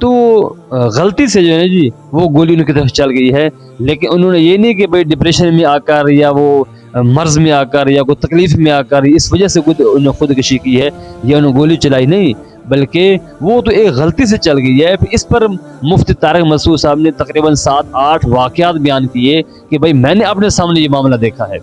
تو غلطی سے جو ہے جی وہ گولی ان کی طرف چل گئی ہے، لیکن انہوں نے یہ نہیں کہ بھائی ڈپریشن میں آ کر یا وہ مرض میں آ کر یا کوئی تکلیف میں آ کر اس وجہ سے انہوں نے خودکشی کی ہے یا انہوں نے گولی چلائی، نہیں، بلکہ وہ تو ایک غلطی سے چل گئی ہے۔ اس پر مفتی طارق مسعود صاحب نے تقریباً 7-8 واقعات بیان کیے کہ بھائی میں نے اپنے سامنے یہ معاملہ دیکھا ہے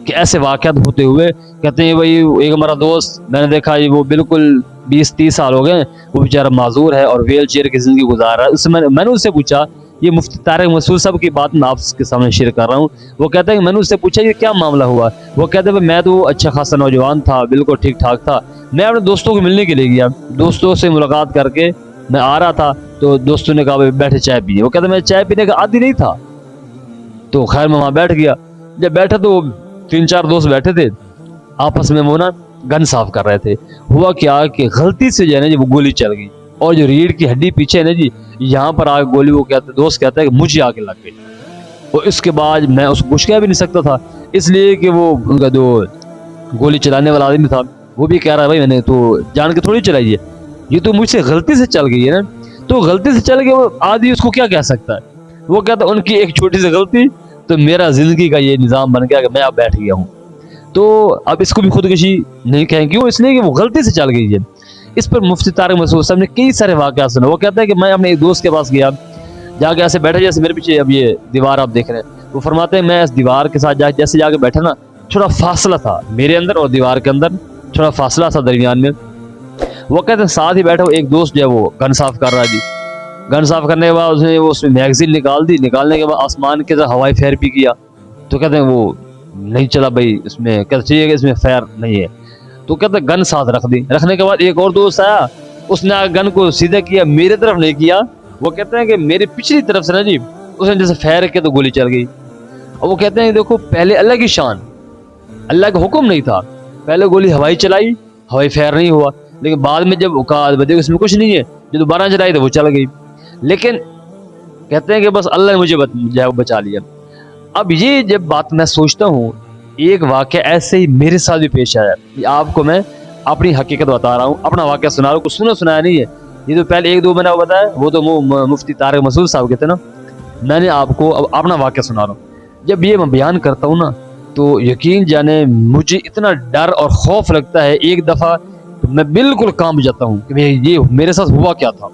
کہ ایسے واقعات ہوتے ہوئے، کہتے ہیں بھائی ایک ہمارا دوست میں نے دیکھا ہے وہ بالکل 20-30 سال ہو گئے، وہ بیچارہ معذور ہے اور ویل چیئر کی زندگی گزار رہا ہے۔ اس میں نے اس سے پوچھا، یہ مفتی طارق مسعود صاحب کی بات میں آپ کے سامنے شیئر کر رہا ہوں، وہ کہتا ہے کہ میں نے اس سے پوچھا یہ کیا معاملہ ہوا، وہ کہتے ہیں میں تو اچھا خاصا نوجوان تھا، بالکل ٹھیک ٹھاک تھا، میں اپنے دوستوں کو ملنے کے لیے گیا، دوستوں سے ملاقات کر کے میں آ رہا تھا تو دوستوں نے کہا بیٹھے چائے پیے، وہ کہتے ہیں میں چائے پینے کا عادی نہیں تھا، تو خیر میں وہاں بیٹھ گیا۔ جب بیٹھا تو 3-4 دوست بیٹھے تھے، آپس میں وہ نا گن صاف کر رہے تھے۔ ہوا کیا کہ غلطی سے جو ہے نا جی وہ گولی چل گئی، اور جو ریڑھ کی ہڈی پیچھے ہے نا جی یہاں پر آ گولی، وہ دوست کہتا ہے کہ مجھے آ کے لگ گئی، اور اس کے بعد میں اس کو کچھ کہہ بھی نہیں سکتا تھا، اس لیے کہ وہ ان کا جو گولی چلانے والا آدمی تھا وہ بھی کہہ رہا ہے بھائی میں نے تو جان کے تھوڑی چلائی ہے، یہ تو مجھ سے غلطی سے چل گئی ہے نا، تو غلطی سے چل گئی، وہ آدمی اس کو کیا کہہ سکتا ہے، وہ کہتا ہے ان کی ایک چھوٹی سی غلطی تو میرا زندگی کا یہ نظام بن گیا کہ میں اب بیٹھ گیا ہوں۔ تو اب اس کو بھی خودکشی نہیں کہیں، کیوں؟ اس لیے کہ وہ غلطی سے چل گئی ہے۔ اس پر مفتی طارق مسعود صاحب نے کئی سارے واقعات سنا، وہ کہتا ہے کہ میں اپنے ایک دوست کے پاس گیا، جا کے ایسے بیٹھا جیسے میرے پیچھے اب یہ دیوار آپ دیکھ رہے ہیں، وہ فرماتے ہیں میں اس دیوار کے ساتھ جیسے جا کے بیٹھا نا، تھوڑا فاصلہ تھا میرے اندر اور دیوار کے اندر، تھوڑا فاصلہ تھا درمیان میں، وہ کہتے ہیں ساتھ ہی بیٹھا ایک دوست جو ہے وہ گن صاف کر رہا جی، گن صاف کرنے کے بعد اس نے اس میں میگزین نکال دی، نکالنے کے بعد آسمان کے طرف ہوائی فیر بھی کیا، تو کہتے ہیں وہ نہیں چلا بھائی، اس میں کہتے چاہیے کہ اس میں فیر نہیں ہے، تو کہتے ہیں گن ساتھ رکھ دی، رکھنے کے بعد ایک اور دوست آیا، اس نے گن کو سیدھا کیا، میرے طرف نہیں کیا، وہ کہتے ہیں کہ میری پچھلی طرف سے نا جی اس نے جیسے فیر کیا تو گولی چل گئی، اور وہ کہتے ہیں دیکھو پہلے اللہ کی شان، اللہ کا حکم نہیں تھا، پہلے گولی ہوائی چلائی، ہوائی فیر نہیں ہوا، لیکن بعد میں جب دیکھو اس میں کچھ نہیں ہے، جو دوبارہ چلائی تو وہ چل گئی، لیکن کہتے ہیں کہ بس اللہ نے مجھے بچا لیا۔ اب یہ جب بات میں سوچتا ہوں، ایک واقعہ ایسے ہی میرے ساتھ بھی پیش آیا، یہ آپ کو میں اپنی حقیقت بتا رہا ہوں، اپنا واقعہ سنا رہا ہوں، کچھ سنایا نہیں ہے، یہ تو پہلے 1-2 میں نے بتایا، وہ تو مفتی طارق مسعود صاحب کے تھے نا، میں نے آپ کو اب اپنا واقعہ سنا رہا ہوں۔ جب یہ میں بیان کرتا ہوں نا تو یقین جانے مجھے اتنا ڈر اور خوف لگتا ہے، ایک دفعہ میں بالکل کانپ جاتا ہوں کہ یہ میرے ساتھ ہوا کیا تھا۔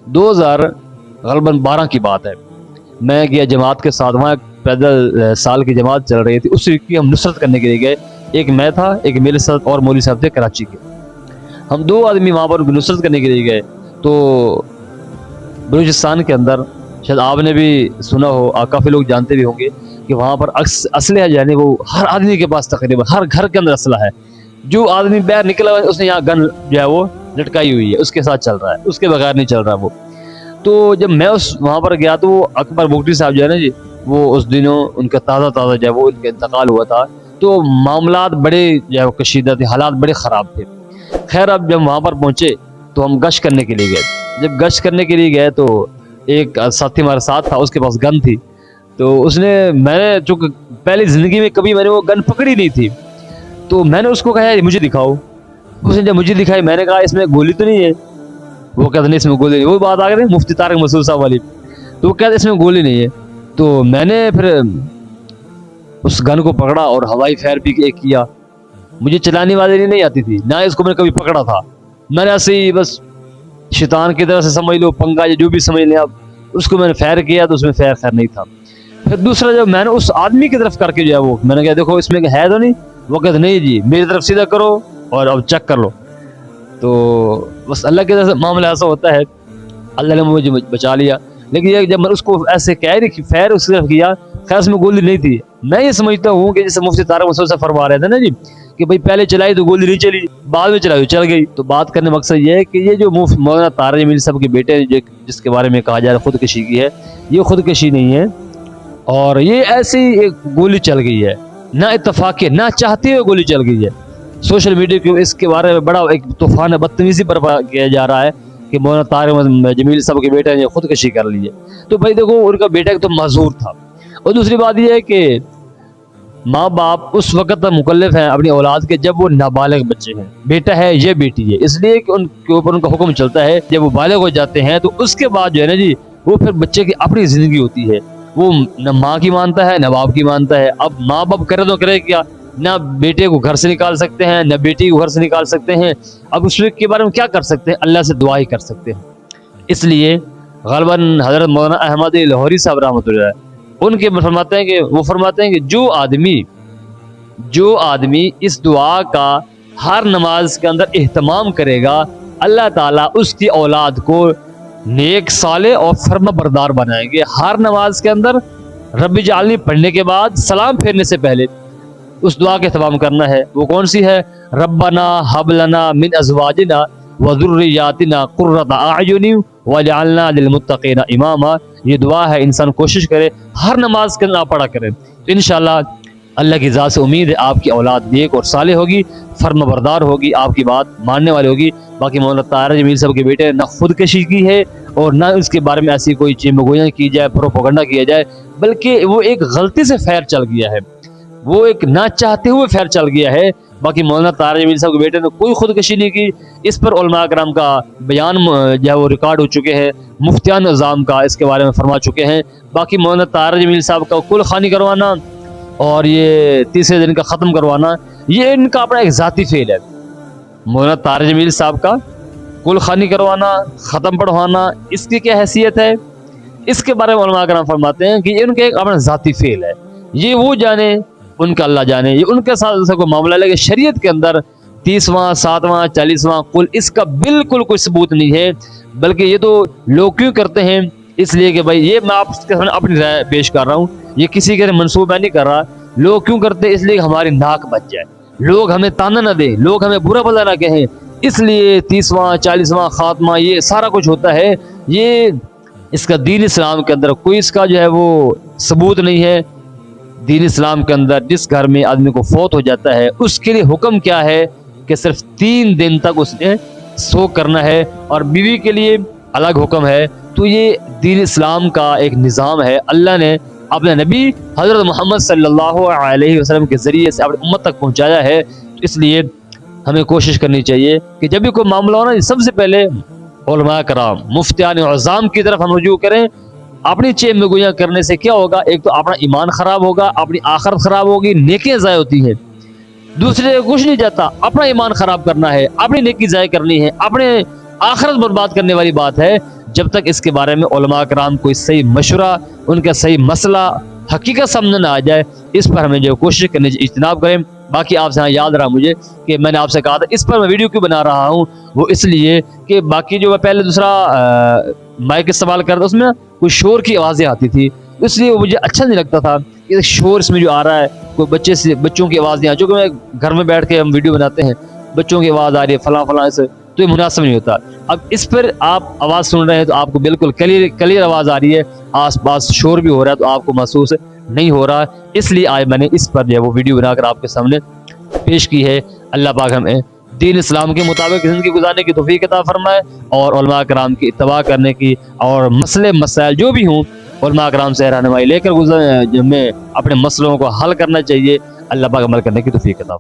2012 کی بات ہے، میں گیا جماعت کے ساتھ، وہاں پیدل سال کی جماعت چل رہی تھی، اس کی ہم نصرت کرنے کے لیے گئے، ایک میں تھا، ایک میرے ساتھ اور مولوی صاحب تھے کراچی کے، ہم 2 آدمی وہاں پر نصرت کرنے کے لیے گئے۔ تو بلوچستان کے اندر شاید آپ نے بھی سنا ہو، کافی لوگ جانتے بھی ہوں گے کہ وہاں پر اسلحہ جو ہے وہ ہر آدمی کے پاس تقریباً ہر گھر کے اندر اسلحہ ہے، جو آدمی باہر نکلا ہوا ہے اس نے یہاں گن جو ہے وہ لٹکائی ہوئی ہے، اس کے ساتھ چل رہا ہے، اس کے بغیر نہیں چل رہا وہ۔ تو جب میں وہاں پر گیا تو وہ اکبر بگٹی صاحب جو ہے نا جی، وہ اس دنوں ان کا تازہ جو ہے وہ ان کا انتقال ہوا تھا، تو معاملات بڑے جو ہے وہ کشیدہ تھے، حالات بڑے خراب تھے۔ خیر اب جب وہاں پر پہنچے تو ہم گشت کرنے کے لیے گئے، جب گشت کرنے کے لیے گئے تو ایک ساتھی ہمارے ساتھ تھا، اس کے پاس گن تھی، تو اس نے، میں نے چونکہ پہلی زندگی میں کبھی میں نے وہ گن پکڑی نہیں تھی، تو میں نے اس کو کہا یار مجھے دکھاؤ، اس نے جب مجھے دکھائی میں نے کہا اس میں گولی تو نہیں ہے، وہ کہتے نہیں اس میں گولی نہیں، وہی بات آ گئی مفتی طارق مسعود صاحب والی، تو وہ کہتے اس میں گولی نہیں ہے، تو میں نے پھر اس گن کو پکڑا اور ہوائی فائر بھی کیا، مجھے چلانے والی نہیں آتی تھی، نہ اس کو میں نے کبھی پکڑا تھا، میں نے ایسے ہی بس شیطان کی طرح سے سمجھ لو، پنگا یا جو بھی سمجھ لیں آپ، اس کو میں نے فائر کیا تو اس میں فائر خیر نہیں تھا۔ پھر دوسرا جب میں نے اس آدمی کی طرف کر کے جو ہے وہ میں نے کہا دیکھو اس میں ہے تو نہیں، وہ کہتے نہیں جی میری طرف سیدھا کرو اور اب چیک کر لو، تو بس اللہ کی طرف سے معاملہ ایسا ہوتا ہے، اللہ نے مجھے بچا لیا۔ لیکن یہ جب میں اس کو ایسے کہہ رہی فیر اس کی طرف کیا، خیر اس میں گولی نہیں تھی، میں یہ سمجھتا ہوں کہ جیسے مفتی طارق مسعود صاحب فرما رہے تھے نا جی کہ بھائی پہلے چلائی تو گولی نہیں چلی، بعد میں چلائی تو چل گئی۔ تو بات کرنے مقصد یہ ہے کہ یہ جو مولانا طارق جمیل صاحب کے بیٹے جس کے بارے میں کہا جا رہا ہے خودکشی کی ہے، یہ خودکشی نہیں ہے، اور یہ ایسی ایک گولی چل گئی ہے، نہ اتفاقی نہ چاہتے ہوئے گولی چل گئی ہے۔ سوشل میڈیا کے اس کے بارے میں بڑا ایک طوفان بدتمیزی برپا کیا جا رہا ہے کہ مولانا طارق جمیل صاحب کے بیٹے نے خودکشی کر لی ہے۔ تو بھائی دیکھو ان کا بیٹا تو معذور تھا، اور دوسری بات یہ ہے کہ ماں باپ اس وقت تک مکلف ہیں اپنی اولاد کے جب وہ نابالغ بچے ہیں، بیٹا ہے یہ بیٹی ہے، اس لیے کہ ان کے اوپر ان کا حکم چلتا ہے جب وہ بالغ ہو جاتے ہیں تو اس کے بعد جو ہے نا جی وہ پھر بچے کی اپنی زندگی ہوتی ہے، وہ نہ ماں کی مانتا ہے نہ باپ کی مانتا ہے۔ اب ماں باپ کرے تو کرے کیا، نہ بیٹے کو گھر سے نکال سکتے ہیں نہ بیٹی کو گھر سے نکال سکتے ہیں، اب اس کے بارے میں کیا کر سکتے ہیں، اللہ سے دعا ہی کر سکتے ہیں۔ اس لیے غالباً حضرت مولانا احمد لاہوری صاحب رحمۃ اللہ ان کے فرماتے ہیں کہ جو آدمی اس دعا کا ہر نماز کے اندر اہتمام کرے گا، اللہ تعالیٰ اس کی اولاد کو نیک صالح اور فرما بردار بنائیں گے۔ ہر نماز کے اندر رب اجعلنی پڑھنے کے بعد سلام پھیرنے سے پہلے اس دعا کا اہتمام کرنا ہے۔ وہ کون سی ہے؟ ربنا حب لنا من ازواجنا وذریاتنا قرۃ اعین واجعلنا للمتقین اماما۔ یہ دعا ہے، انسان کوشش کرے ہر نماز کے اندر پڑھا کرے، تو انشاءاللہ اللہ کی ذات سے امید ہے آپ کی اولاد نیک اور صالح ہوگی، فرما بردار ہوگی، آپ کی بات ماننے والی ہوگی۔ باقی مولانا طاہر جمیل صاحب کے بیٹے نہ خودکشی کی ہے اور نہ اس کے بارے میں ایسی کوئی چیمگوئیاں کی جائے، پروپیگنڈا کیا جائے، بلکہ وہ ایک غلطی سے فیر چل گیا ہے، وہ ایک نہ چاہتے ہوئے فیر چل گیا ہے۔ باقی مولانا طاہر جمیل صاحب کے بیٹے نے کوئی خودکشی نہیں کی، اس پر علماء کرام کا بیان جو ہے وہ ریکارڈ ہو چکے ہیں، مفتیان نظام کا اس کے بارے میں فرما چکے ہیں۔ باقی مولانا طاہر جمیل صاحب کا کل خانی کروانا اور یہ تیسرے دن کا ختم کروانا، یہ ان کا اپنا ایک ذاتی فعل ہے۔ مولانا طاہر جمیل صاحب کا کل خانی کروانا، ختم پڑھوانا، اس کی کیا حیثیت ہے، اس کے بارے میں علماء کرام فرماتے ہیں کہ یہ ان کا ایک اپنا ذاتی فعل ہے، یہ وہ جانے، ان کا اللہ جانے، یہ ان کے ساتھ کوئی معاملہ ہے۔ لیکن شریعت کے اندر 30واں 7واں 40واں کل اس کا بالکل کوئی ثبوت نہیں ہے، بلکہ یہ تو لوگ کیوں کرتے ہیں، اس لیے کہ بھائی یہ میں آپ کے سامنے اپنی رائے پیش کر رہا ہوں، یہ کسی کے منصوبہ نہیں کر رہا، لوگ کیوں کرتے ہیں، اس لیے کہ ہماری ناک بچ جائے، لوگ ہمیں تانا نہ دیں، لوگ ہمیں برا بھلا نہ کہیں، اس لیے 30واں 40واں خاتمہ یہ سارا کچھ ہوتا ہے۔ یہ اس کا دین اسلام کے اندر کوئی اس کا جو ہے وہ ثبوت نہیں ہے۔ دین اسلام کے اندر جس گھر میں آدمی کو فوت ہو جاتا ہے اس کے لیے حکم کیا ہے کہ صرف 3 دن تک اس نے سو کرنا ہے، اور بیوی کے لیے الگ حکم ہے۔ تو یہ دین اسلام کا ایک نظام ہے، اللہ نے اپنے نبی حضرت محمد صلی اللہ علیہ وسلم کے ذریعے سے اپنی امت تک پہنچایا ہے۔ اس لیے ہمیں کوشش کرنی چاہیے کہ جب بھی کوئی معاملہ ہو نا، سب سے پہلے علماء کرام مفتیان عظام کی طرف ہم رجوع کریں۔ اپنی چیمگوئیاں کرنے سے کیا ہوگا، ایک تو اپنا ایمان خراب ہوگا، اپنی آخرت خراب ہوگی، نیکیاں ضائع ہوتی ہیں۔ دوسرے کچھ نہیں جاتا، اپنا ایمان خراب کرنا ہے، اپنی نیکی ضائع کرنی ہے، اپنے آخرت برباد کرنے والی بات ہے۔ جب تک اس کے بارے میں علماء کرام کوئی صحیح مشورہ، ان کا صحیح مسئلہ حقیقت سامنے نہ آ جائے، اس پر ہمیں جو کوشش کرنے اجتناب کریں۔ باقی آپ سے یاد رہا مجھے کہ میں نے آپ سے کہا تھا اس پر میں ویڈیو کیوں بنا رہا ہوں، وہ اس لیے کہ باقی جو میں پہلے دوسرا مائک استعمال کرتا اس میں کوئی شور کی آوازیں آتی تھی، اس لیے وہ مجھے اچھا نہیں لگتا تھا کہ شور اس میں جو آ رہا ہے، کوئی بچوں کی آواز نہیں آ، جو کہ میں گھر میں بیٹھ کے ہم ویڈیو بناتے ہیں، بچوں کی آواز آ رہی ہے فلاں فلاں، ایسے تو یہ مناسب نہیں ہوتا۔ اب اس پر آپ آواز سن رہے ہیں تو آپ کو بالکل کلیئر آواز آ رہی ہے، آس پاس شور بھی ہو رہا ہے تو آپ کو محسوس نہیں ہو رہا، اس لیے آج میں نے اس پر جو ہے وہ ویڈیو بنا کر آپ کے سامنے پیش کی ہے۔ اللہ پاک ہمیں دین اسلام کے مطابق زندگی گزارنے کی توفیق عطا فرمائے، اور علماء کرام کی اتباع کرنے کی، اور مسائل جو بھی ہوں علماء کرام سے رہنمائی لے کر ہمیں اپنے مسئلوں کو حل کرنا چاہیے۔ اللہ پاک عمل کرنے کی توفیق عطا فرمائے۔